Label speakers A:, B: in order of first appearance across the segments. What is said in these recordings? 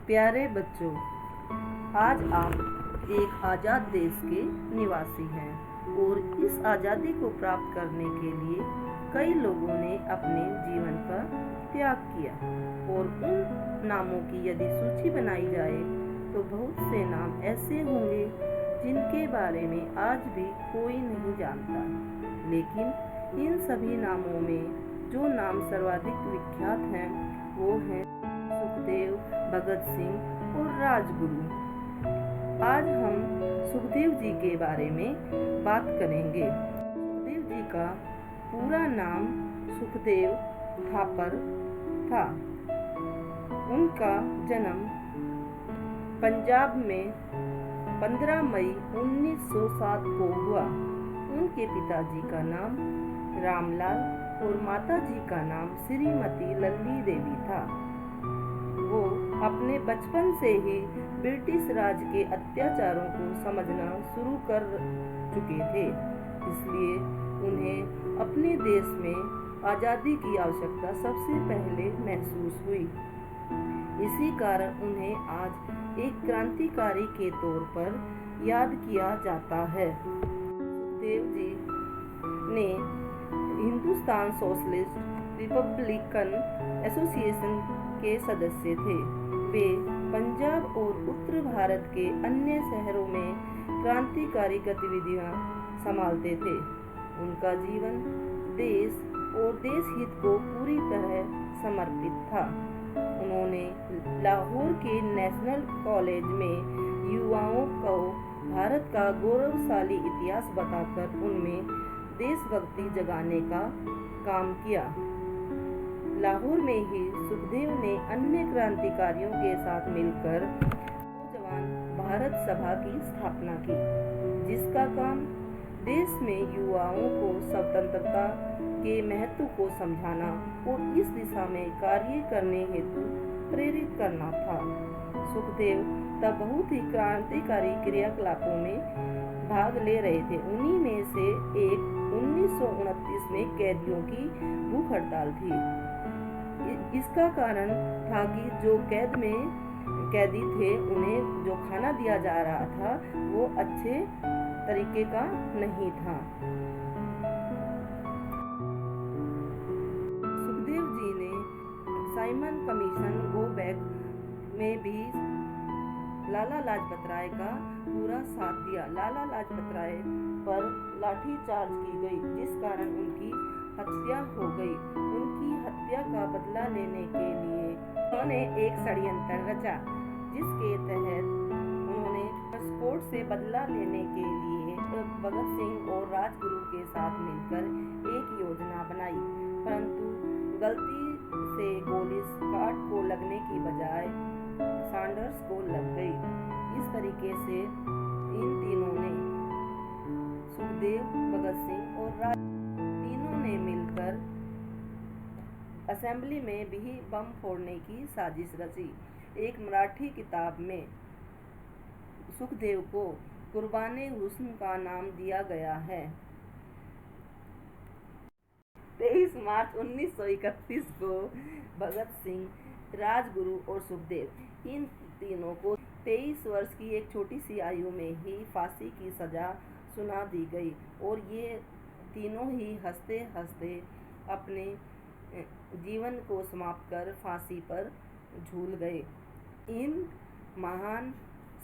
A: प्यारे बच्चों, आज आप एक आज़ाद देश के निवासी हैं और इस आज़ादी को प्राप्त करने के लिए कई लोगों ने अपने जीवन का त्याग किया और उन नामों की यदि सूची बनाई जाए तो बहुत से नाम ऐसे होंगे जिनके बारे में आज भी कोई नहीं जानता। लेकिन इन सभी नामों में जो नाम सर्वाधिक विख्यात हैं वो हैं सुखदेव, भगत सिंह और राजगुरु। आज हम सुखदेव जी के बारे में बात करेंगे। सुखदेव जी का पूरा नाम सुखदेव थापर था। उनका जन्म पंजाब में 15 मई 1907 को हुआ। उनके पिताजी का नाम रामलाल और माताजी का नाम श्रीमती लल्ली देवी था। वो अपने बचपन से ही ब्रिटिश राज के अत्याचारों को समझना शुरू कर चुके थे, इसलिए उन्हें अपने देश में आज़ादी की आवश्यकता सबसे पहले महसूस हुई। इसी कारण उन्हें आज एक क्रांतिकारी के तौर पर याद किया जाता है। सुखदेव जी ने हिंदुस्तान सोशलिस्ट रिपब्लिकन एसोसिएशन के सदस्य थे। वे पंजाब और उत्तर भारत के अन्य शहरों में क्रांतिकारी गतिविधियां संभालते थे। उनका जीवन देश और देश हित को पूरी तरह समर्पित था। उन्होंने लाहौर के नेशनल कॉलेज में युवाओं को भारत का गौरवशाली इतिहास बताकर उनमें देशभक्ति जगाने का काम किया। लाहौर में ही सुखदेव ने अन्य क्रांतिकारियों के साथ मिलकर नौजवान भारत सभा की स्थापना की, जिसका काम देश में युवाओं को स्वतंत्रता के महत्व को समझाना और इस दिशा में कार्य करने हेतु प्रेरित करना था। सुखदेव तब बहुत ही क्रांतिकारी क्रियाकलापों में भाग ले रहे थे। उन्हीं में से एक 1929 में कैदियों की भूख हड़ताल थी। इसका कारण था कि जो कैदी थे उन्हें जो खाना दिया जा रहा था वो अच्छे तरीके का नहीं था। सुखदेव जी ने साइमन कमीशन गो बैक में भी लाला लाजपत राय का पूरा साथ दिया। लाला लाजपत राय पर लाठीचार्ज की गई, जिस कारण उनकी हत्या हो गई। उनकी हत्या का बदला लेने के लिए उन्होंने एक षड्यंत्र रचा, जिसके तहत उन्होंने पासपोर्ट से बदला लेने के लिए भगत सिंह और राजगुरु के साथ मिलकर एक योजना बनाई, परंतु गलती से गोली स्कॉट को लगने की बजाय सैंडर्स को लग गई। इस तरीके से इन तीनों ने, सुखदेव, भगत सिंह और तीनों ने मिलकर असेंबली में भी बम फोड़ने की साजिश रची। एक मराठी किताब में सुखदेव को कुर्बाने हुस्न का नाम दिया गया है। 23 मार्च 1931 को भगत सिंह, राजगुरु और सुखदेव इन तीनों को 23 वर्ष की एक छोटी सी आयु में ही फांसी की सजा सुना दी गई और ये तीनों ही हंसते हंसते अपने जीवन को समाप्त कर फांसी पर झूल गए। इन महान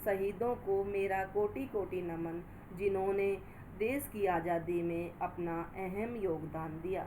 A: शहीदों को मेरा कोटि कोटि नमन, जिन्होंने देश की आज़ादी में अपना अहम योगदान दिया।